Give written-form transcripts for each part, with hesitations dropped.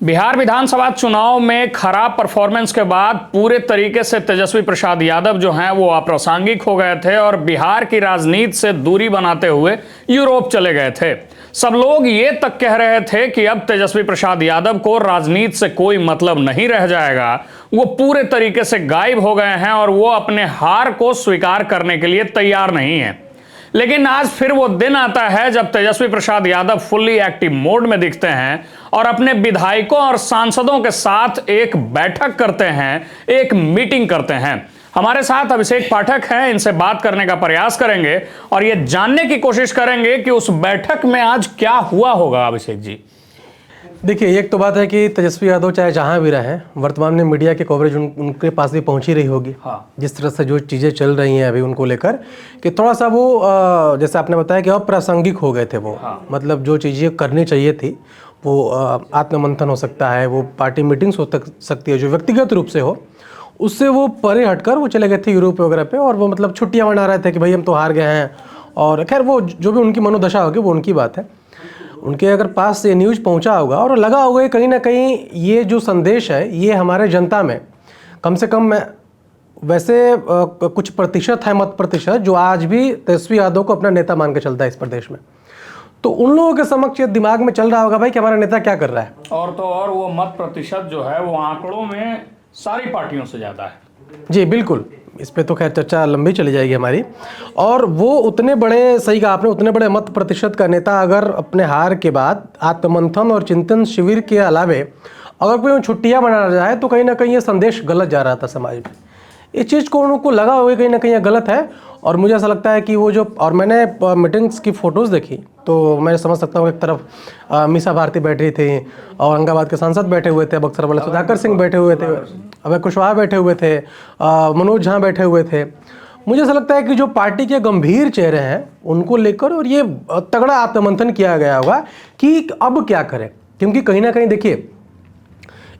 बिहार विधानसभा चुनाव में खराब परफॉर्मेंस के बाद पूरे तरीके से तेजस्वी प्रसाद यादव जो हैं वो अप्रासंगिक हो गए थे और बिहार की राजनीति से दूरी बनाते हुए यूरोप चले गए थे। सब लोग ये तक कह रहे थे कि अब तेजस्वी प्रसाद यादव को राजनीति से कोई मतलब नहीं रह जाएगा, वो पूरे तरीके से गायब हो गए हैं और वो अपने हार को स्वीकार करने के लिए तैयार नहीं है। लेकिन आज फिर वो दिन आता है जब Tejashwi Prasad Yadav fully active mode में दिखते हैं और अपने विधायकों और सांसदों के साथ एक बैठक करते हैं, एक मीटिंग करते हैं। हमारे साथ अभिषेक पाठक हैं, इनसे बात करने का प्रयास करेंगे और ये जानने की कोशिश करेंगे कि उस बैठक में आज क्या हुआ होगा। अभिषेक जी, देखिए, एक तो बात है कि तेजस्वी यादव चाहे जहां भी रहें, वर्तमान में मीडिया की कवरेज उनके पास भी पहुंच ही रही होगी। हाँ। जिस तरह से जो चीज़ें चल रही हैं अभी उनको लेकर कि थोड़ा सा वो जैसे आपने बताया कि अप्रासंगिक हो गए थे वो। हाँ। मतलब जो चीज़ें करनी चाहिए थी वो आत्ममंथन हो सकता है, वो पार्टी मीटिंग्स हो सकती है जो व्यक्तिगत रूप से हो, उससे वो परे हटकर वो चले गए थे यूरोप वगैरह पे और वो मतलब छुट्टियाँ मना रहे थे कि भाई हम तो हार गए हैं। और खैर वो जो भी उनकी मनोदशा होगी वो उनकी बात है। उनके अगर पास ये न्यूज़ पहुंचा होगा और लगा होगा कहीं ना कहीं ये जो संदेश है ये हमारे जनता में कम से कम वैसे कुछ प्रतिशत है, मत प्रतिशत, जो आज भी तेजस्वी यादव को अपना नेता मान के चलता है इस प्रदेश में। तो उन लोगों के समक्ष ये दिमाग में चल रहा होगा भाई कि हमारा नेता क्या कर रहा है। और तो और वो मत प्रतिशत जो है वो आंकड़ों में सारी पार्टियों से ज़्यादा है। जी बिल्कुल, इस पे तो खैर चर्चा लंबी चली जाएगी हमारी। और वो उतने बड़े, सही कहा आपने, उतने बड़े मत प्रतिशत का नेता अगर अपने हार के बाद आत्ममंथन और चिंतन शिविर के अलावे अगर कोई छुट्टियां मना जाए तो कहीं ना कहीं ये संदेश गलत जा रहा था समाज में। इस चीज़ को उनको लगा हुआ कहीं ना कहीं गलत है। और मुझे ऐसा लगता है कि वो जो, और मैंने मीटिंग्स की फ़ोटोज़ देखी तो मैं समझ सकता हूँ एक तरफ मीसा भारती बैठी थी, औरंगाबाद के सांसद बैठे हुए थे, बक्सर वाले सुधाकर सिंह बैठे हुए थे, अभय कुशवाहा बैठे हुए थे, मनोज झा बैठे हुए थे। मुझे ऐसा लगता है कि जो पार्टी के गंभीर चेहरे हैं उनको लेकर और ये तगड़ा आत्ममंथन किया गया होगा कि अब क्या करें। क्योंकि कहीं ना कहीं देखिए,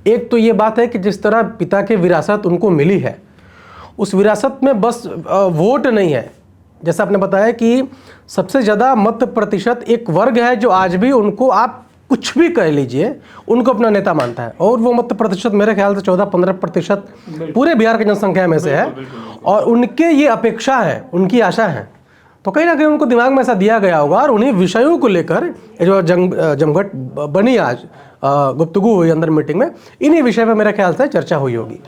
एक तो ये बात है कि जिस तरह पिता की विरासत उनको मिली है, उस विरासत में बस वोट नहीं है। जैसा आपने बताया कि सबसे ज़्यादा मत प्रतिशत एक वर्ग है जो आज भी उनको, आप कुछ भी कह लीजिए, उनको अपना नेता मानता है। और वो मत प्रतिशत मेरे ख्याल से 14-15% पूरे बिहार की जनसंख्या में से है। और उनके ये अपेक्षा है, उनकी आशा है। तो कहीं ना कहीं उनको दिमाग में ऐसा दिया गया होगा और उन्हीं विषयों को लेकर जो जमघट बनी आज गुफ्तगू हुई अंदर मीटिंग में, इन्हीं विषय पर मेरे ख्याल से चर्चा हुई होगी।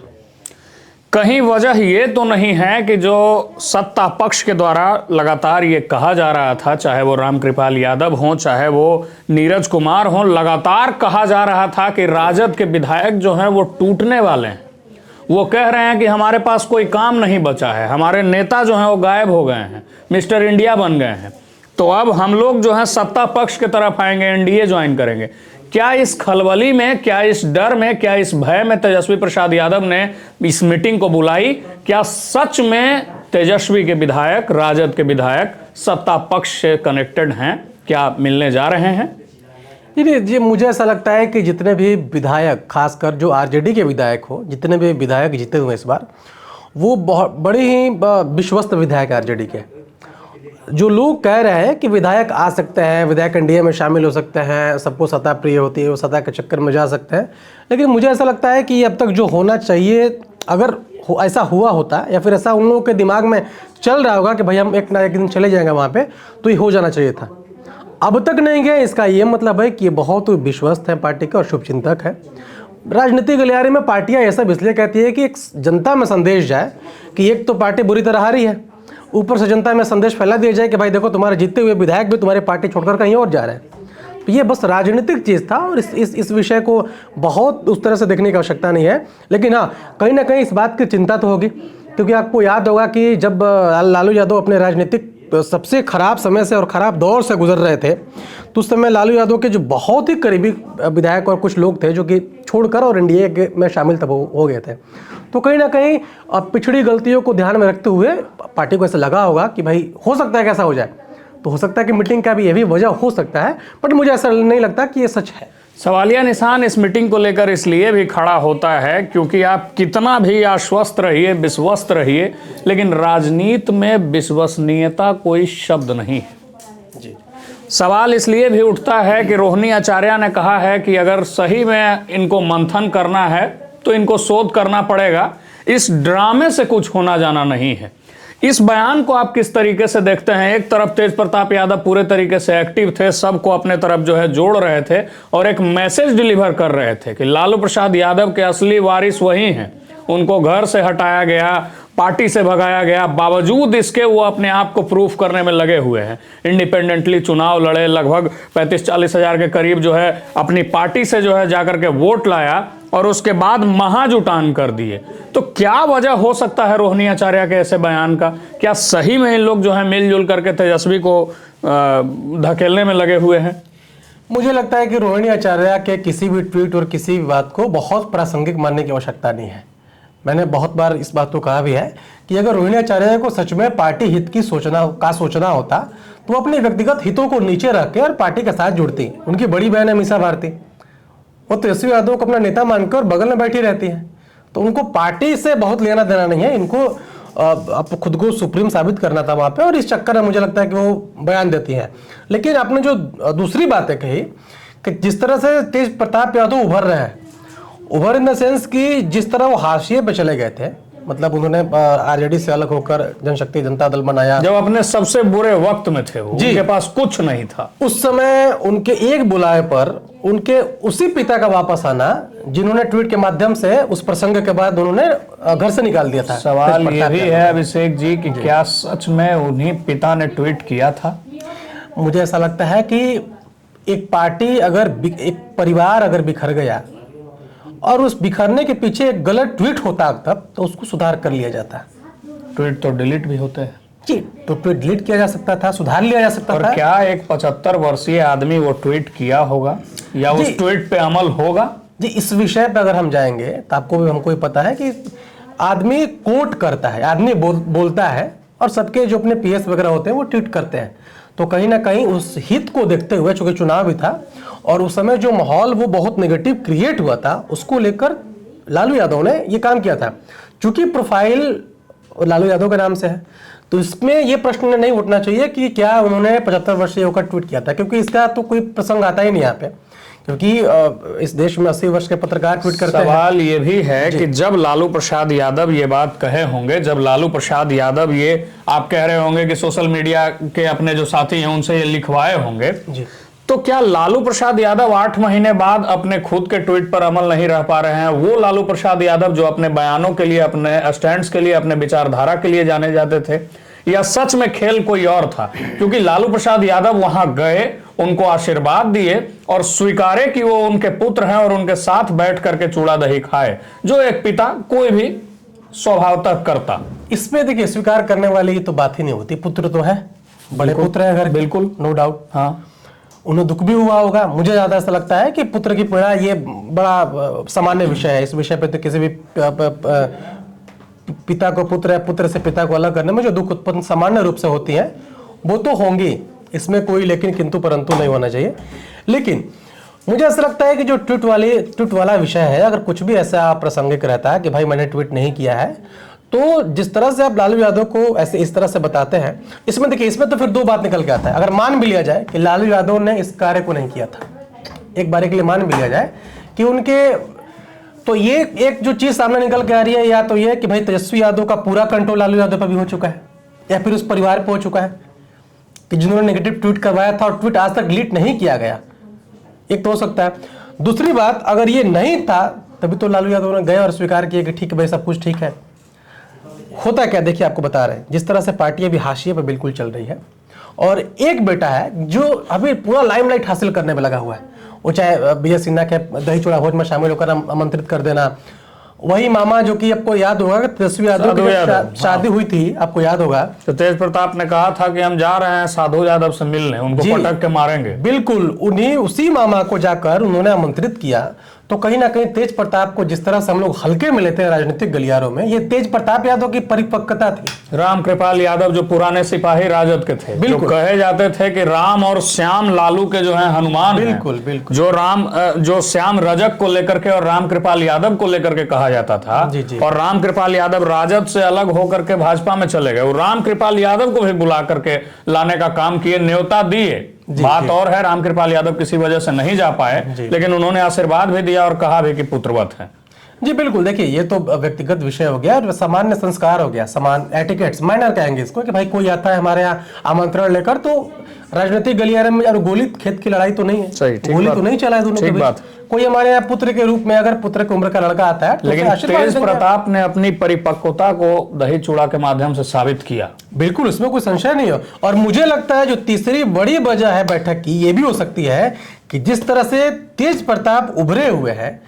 कहीं वजह ये तो नहीं है कि जो सत्ता पक्ष के द्वारा लगातार ये कहा जा रहा था, चाहे वो रामकृपाल यादव हों, चाहे वो नीरज कुमार हों, लगातार कहा जा रहा था कि राजद के विधायक जो हैं वो टूटने वाले हैं। वो कह रहे हैं कि हमारे पास कोई काम नहीं बचा है, हमारे नेता जो हैं वो गायब हो गए हैं, मिस्टर इंडिया बन गए हैं, तो अब हम लोग जो है सत्ता पक्ष की तरफ आएंगे, एनडीए ज्वाइन करेंगे। क्या इस खलबली में, क्या इस डर में, क्या इस भय में तेजस्वी प्रसाद यादव ने इस मीटिंग को बुलाई? क्या सच में तेजस्वी के विधायक, राजद के विधायक सत्ता पक्ष से कनेक्टेड हैं? क्या मिलने जा रहे हैं? जी, मुझे ऐसा लगता है कि जितने भी विधायक, खासकर जो आरजेडी के विधायक हो, जितने भी विधायक जीते हुए इस बार, वो बहुत बड़े ही विश्वस्त विधायक आरजेडी के। जो लोग कह रहे हैं कि विधायक आ सकते हैं, विधायक एनडीए में शामिल हो सकते हैं, सबको सत्ता प्रिय होती है, वो सत्ता के चक्कर में जा सकते हैं, लेकिन मुझे ऐसा लगता है कि अब तक जो होना चाहिए, अगर ऐसा हुआ होता या फिर ऐसा उन लोगों के दिमाग में चल रहा होगा कि भाई हम एक ना एक दिन चले जाएंगे वहाँ पे, तो ये हो जाना चाहिए था। अब तक नहीं गए, इसका ये मतलब है कि ये बहुत विश्वस्त हैं पार्टी के और शुभचिंतक है। राजनीतिक गलियारे में पार्टियाँ ये सब इसलिए कहती है कि एक जनता में संदेश जाए कि एक तो पार्टी बुरी तरह हारी है, ऊपर से जनता में संदेश फैला दिया जाए कि भाई देखो तुम्हारे जीते हुए विधायक भी तुम्हारी पार्टी छोड़कर कहीं और जा रहे हैं। तो ये बस राजनीतिक चीज़ था और इस विषय को बहुत उस तरह से देखने की आवश्यकता नहीं है। लेकिन हाँ, कहीं ना कहीं इस बात की चिंता तो होगी, क्योंकि आपको याद होगा कि जब लालू यादव अपने राजनीतिक सबसे खराब समय से और ख़राब दौर से गुजर रहे थे, तो उस समय लालू यादव के जो बहुत ही करीबी विधायक और कुछ लोग थे जो कि छोड़कर और एनडीए में शामिल तब हो गए थे। तो कहीं ना कहीं पिछड़ी गलतियों को ध्यान में रखते हुए पार्टी को ऐसा लगा होगा कि भाई हो सकता है कि ऐसा हो जाए। तो हो सकता है कि मीटिंग का भी ये भी वजह हो सकता है, बट मुझे ऐसा नहीं लगता कि ये सच है। सवालिया निशान इस मीटिंग को लेकर इसलिए भी खड़ा होता है क्योंकि आप कितना भी आश्वस्त रहिए, विश्वस्त रहिए, लेकिन राजनीति में विश्वसनीयता कोई शब्द नहीं है। जी, सवाल इसलिए भी उठता है कि रोहिणी आचार्य ने कहा है कि अगर सही में इनको मंथन करना है तो इनको शोध करना पड़ेगा, इस ड्रामे से कुछ होना जाना नहीं है। इस बयान को आप किस तरीके से देखते हैं? एक तरफ तेज प्रताप यादव पूरे तरीके से एक्टिव थे, सबको अपने तरफ जो है जोड़ रहे थे और एक मैसेज डिलीवर कर रहे थे कि लालू प्रसाद यादव के असली वारिस वही हैं, उनको घर से हटाया गया, पार्टी से भगाया गया, बावजूद इसके वो अपने आप को प्रूफ करने में लगे हुए हैं। इंडिपेंडेंटली चुनाव लड़े, लगभग 35-40 हजार के करीब जो है अपनी पार्टी से जो है जाकर के वोट लाया और उसके बाद महाजुटान कर दिए। तो क्या वजह हो सकता है रोहिणी आचार्य के ऐसे बयान का? क्या सही में इन लोग जो है मिलजुल करके तेजस्वी को धकेलने में लगे हुए हैं? मुझे लगता है कि रोहिणी आचार्य के किसी भी ट्वीट और किसी भी बात को बहुत प्रासंगिक मानने की आवश्यकता नहीं है। मैंने बहुत बार इस बात को कहा भी है कि अगर रोहिणी आचार्य को सच में पार्टी हित की सोचना होता तो वो अपने व्यक्तिगत हितों को नीचे रख के और पार्टी के साथ जुड़ती। उनकी बड़ी बहन है मीसा भारती, वो तेजस्वी यादव को अपना नेता मानकर और बगल में बैठी रहती है, तो उनको पार्टी से बहुत लेना देना नहीं है। इनको अब खुद को सुप्रीम साबित करना था वहां पे, और इस चक्कर में मुझे लगता है कि वो बयान देती है। लेकिन आपने जो दूसरी बातें कही कि जिस तरह से तेज प्रताप यादव उभर रहे हैं, उभर इन द सेंस कि जिस तरह वो हाशिए पे चले गए थे, मतलब उन्होंने आरजेडी से अलग होकर जनशक्ति जनता दल बनाया, जब अपने सबसे बुरे वक्त में थे वो, उनके पास कुछ नहीं था। उस समय उनके एक बुलाए पर उनके उसी पिता का वापस आना, जिन्होंने ट्वीट के माध्यम से उस प्रसंग के बाद उन्होंने घर से निकाल दिया था। सवाल ये भी है अभिषेक जी कि क्या सच में उन्हीं पिता ने ट्वीट किया था? मुझे ऐसा लगता है कि एक पार्टी अगर एक परिवार अगर बिखर गया और उस बिखरने के पीछे एक गलत ट्वीट होता तब तो उसको सुधार कर लिया जाता। ट्वीट तो डिलीट भी होते हैं जी, तो ट्वीट डिलीट किया जा सकता था, सुधार लिया जा सकता था। और क्या एक 75 वर्षीय आदमी वो ट्वीट किया होगा या उस ट्वीट पे अमल होगा? जी, इस विषय पे अगर हम जाएंगे तो आपको भी हमको भी पता है कि आदमी कोट करता है, आदमी बोलता है, और सबके जो अपने पीएस वगैरह होते हैं वो ट्वीट करते हैं। तो कहीं ना कहीं उस हित को देखते हुए, चूंकि चुनाव भी था और उस समय जो माहौल वो बहुत नेगेटिव क्रिएट हुआ था, उसको लेकर लालू यादव ने ये काम किया था। चूंकि प्रोफाइल लालू यादव के नाम से है, तो इसमें ये प्रश्न नहीं उठना चाहिए कि क्या उन्होंने 75 वर्षीय होकर ट्वीट किया था, क्योंकि इसका तो कोई प्रसंग आता ही नहीं यहाँ पे, क्योंकि इस देश में 80 वर्ष के पत्रकार ट्वीट करते हैं। सवाल ये भी है कि जब लालू प्रसाद यादव ये बात कहे होंगे, जब लालू प्रसाद यादव ये आप कह रहे होंगे कि सोशल मीडिया के अपने जो साथी हैं उनसे ये लिखवाए होंगे, तो क्या लालू प्रसाद यादव 8 महीने बाद अपने खुद के ट्वीट पर अमल नहीं रह पा रहे हैं? वो लालू प्रसाद यादव जो अपने बयानों के लिए, अपने स्टैंड्स के लिए, अपने विचारधारा के लिए जाने जाते थे, या सच में खेल कोई और था? क्योंकि लालू प्रसाद यादव वहां गए, उनको आशीर्वाद दिए और स्वीकारे कि वो उनके पुत्र हैं और उनके साथ बैठ करके चूड़ा दही खाए, जो एक पिता कोई भी स्वभावतः करता। इसमें देखिए, स्वीकार करने वाली तो बात ही नहीं होती। पुत्र तो है, बड़े पुत्र है घर, बिल्कुल नो डाउट। हाँ, उन्हें दुख भी हुआ होगा। मुझे ज्यादा ऐसा लगता है कि पुत्र की पीड़ा ये बड़ा सामान्य विषय है। इस विषय पे तो किसी भी पिता को पुत्र है, पुत्र से पिता को अलग करने में जो दुख उत्पन्न सामान्य रूप से होती है वो तो होंगी, इसमें कोई लेकिन किंतु परंतु नहीं होना चाहिए। लेकिन मुझे ऐसा लगता है कि जो ट्वीट वाला विषय है, अगर कुछ भी ऐसा प्रासंगिक रहता है कि भाई मैंने ट्वीट नहीं किया है, तो जिस तरह से आप लालू यादव को ऐसे इस तरह से बताते हैं, इसमें देखिए, इसमें तो फिर दो बात निकल के आता है। अगर मान भी लिया जाए कि लालू यादव ने इस कार्य को नहीं किया था, एक बार के लिए मान भी लिया जाए कि उनके, तो ये एक जो चीज सामने निकल के आ रही है, या तो ये कि भाई तेजस्वी यादव का पूरा कंट्रोल लालू यादव पर भी हो चुका है, या फिर उस परिवार पर हो चुका है कि जिन्होंने नेगेटिव ट्वीट करवाया था और ट्वीट आज तक डिलीट नहीं किया गया। एक तो हो सकता है। दूसरी बात, अगर ये नहीं था तभी तो लालू यादव ने गए और स्वीकार किया कि ठीक है भाई, सब कुछ ठीक है। होता क्या, देखिए आपको बता रहे हैं, जिस तरह से पार्टी अभी हाशिए पर बिल्कुल चल रही है, और एक बेटा है जो अभी पूरा लाइमलाइट हासिल करने में लगा हुआ है, वो चाहे विजय सिन्हा के दही चूड़ा भोज में शामिल होकर आमंत्रित कर देना, वही मामा जो कि आपको याद होगा कि तेजस्वी यादव की शादी हुई थी, आपको याद होगा, तो तेज प्रताप ने कहा था कि हम जा रहे हैं साधु यादव से मिलने, उनको पटक के मारेंगे। बिल्कुल, उन्हीं उसी मामा को जाकर उन्होंने आमंत्रित किया। तो कहीं ना कहीं तेज प्रताप को जिस तरह से हम लोग हल्के में लेते हैं राजनीतिक गलियारों में, ये तेज प्रताप यादव की परिपक्वता थी। रामकृपाल यादव जो पुराने सिपाही राजद के थे, जो बिल्कुल। कहे जाते थे कि राम और श्याम लालू के जो है हनुमान हैं। बिल्कुल बिल्कुल। जो श्याम रजक को लेकर के और रामकृपाल यादव को लेकर के कहा जाता था, जी, जी। और रामकृपाल यादव राजद से अलग होकर के भाजपा में चले गए। वो रामकृपाल यादव को भी बुला करके लाने का काम किए, न्योता दिए। बात और है, रामकृपाल यादव किसी वजह से नहीं जा पाए, लेकिन उन्होंने आशीर्वाद भी दिया और कहा भी कि पुत्रवत है। जी बिल्कुल। देखिए, ये तो व्यक्तिगत विषय हो गया और सामान्य संस्कार हो गया, समान एटिकेट्स माइनर कहेंगे इसको, कि भाई कोई आता है हमारे यहाँ आमंत्रण लेकर, तो राजनीतिक गलियारे में और गोली खेत की लड़ाई तो नहीं है, सही, ठीक गोली बात। तो नहीं चला है दोनों के ठीक बीच। बात। कोई हमारे यहाँ पुत्र के रूप में, अगर पुत्र की उम्र का लड़का आता है तो लेकिन उसे आशीर्वाद तेज देंगे। प्रताप ने अपनी परिपक्वता को दही चूड़ा के माध्यम से साबित किया। बिल्कुल, उसमें कोई संशय नहीं हो। और मुझे लगता है जो तीसरी बड़ी वजह है बैठक की, ये भी हो सकती है कि जिस तरह से तेज प्रताप उभरे हुए हैं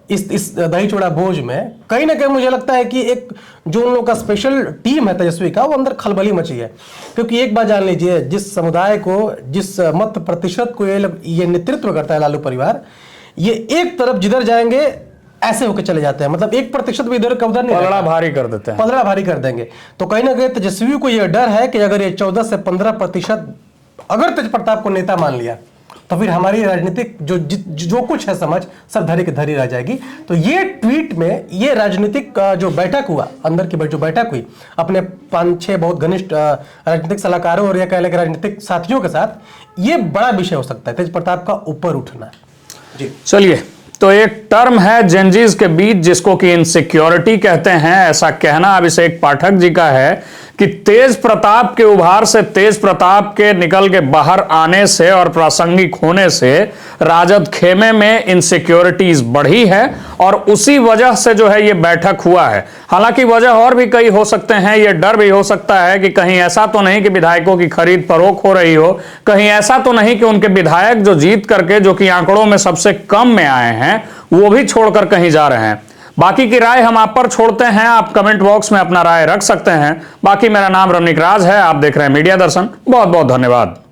इस दही चूड़ा भोज में, कहीं ना कहीं मुझे लगता है कि एक जो उन लोगों का स्पेशल टीम है तेजस्वी का, वो अंदर खलबली मची है। क्योंकि एक बात जान लीजिए, जिस समुदाय को, जिस मत प्रतिशत को ये नेतृत्व करता है लालू परिवार, ये एक तरफ जिधर जाएंगे ऐसे होकर चले जाते हैं। मतलब 1% भी इधर का उधर नहीं, पलड़ा भारी कर देते हैं, पलड़ा भारी कर देंगे। तो कहीं ना कहीं तेजस्वी को यह डर है कि अगर ये 14 से 15% अगर तेज प्रताप को नेता मान लिया, तो फिर हमारी राजनीतिक जो कुछ है समझ, सब धरी की धरी रह जाएगी। तो ये ट्वीट में, ये राजनीतिक जो बैठक हुआ, अंदर की जो बैठक हुई अपने 5-6 बहुत घनिष्ठ राजनीतिक सलाहकारों और या कह लें राजनीतिक साथियों के साथ, ये बड़ा विषय हो सकता है तेज प्रताप का ऊपर उठना। जी चलिए, तो एक टर्म है जेनजीज के बीच जिसको कि इनसिक्योरिटी कहते हैं। ऐसा कहना अभिषेक पाठक जी का है कि तेज प्रताप के उभार से, तेज प्रताप के निकल के बाहर आने से और प्रासंगिक होने से राजद खेमे में इनसिक्योरिटीज बढ़ी है, और उसी वजह से जो है ये बैठक हुआ है। हालांकि वजह और भी कई हो सकते हैं। ये डर भी हो सकता है कि कहीं ऐसा तो नहीं कि विधायकों की खरीद फरोख्त हो रही हो, कहीं ऐसा तो नहीं कि उनके विधायक जो जीत करके, जो कि आंकड़ों में सबसे कम में आए हैं, वो भी छोड़कर कहीं जा रहे हैं। बाकी की राय हम आप पर छोड़ते हैं, आप कमेंट बॉक्स में अपना राय रख सकते हैं। बाकी मेरा नाम रमनिक राज है, आप देख रहे हैं मीडिया दर्शन। बहुत बहुत धन्यवाद।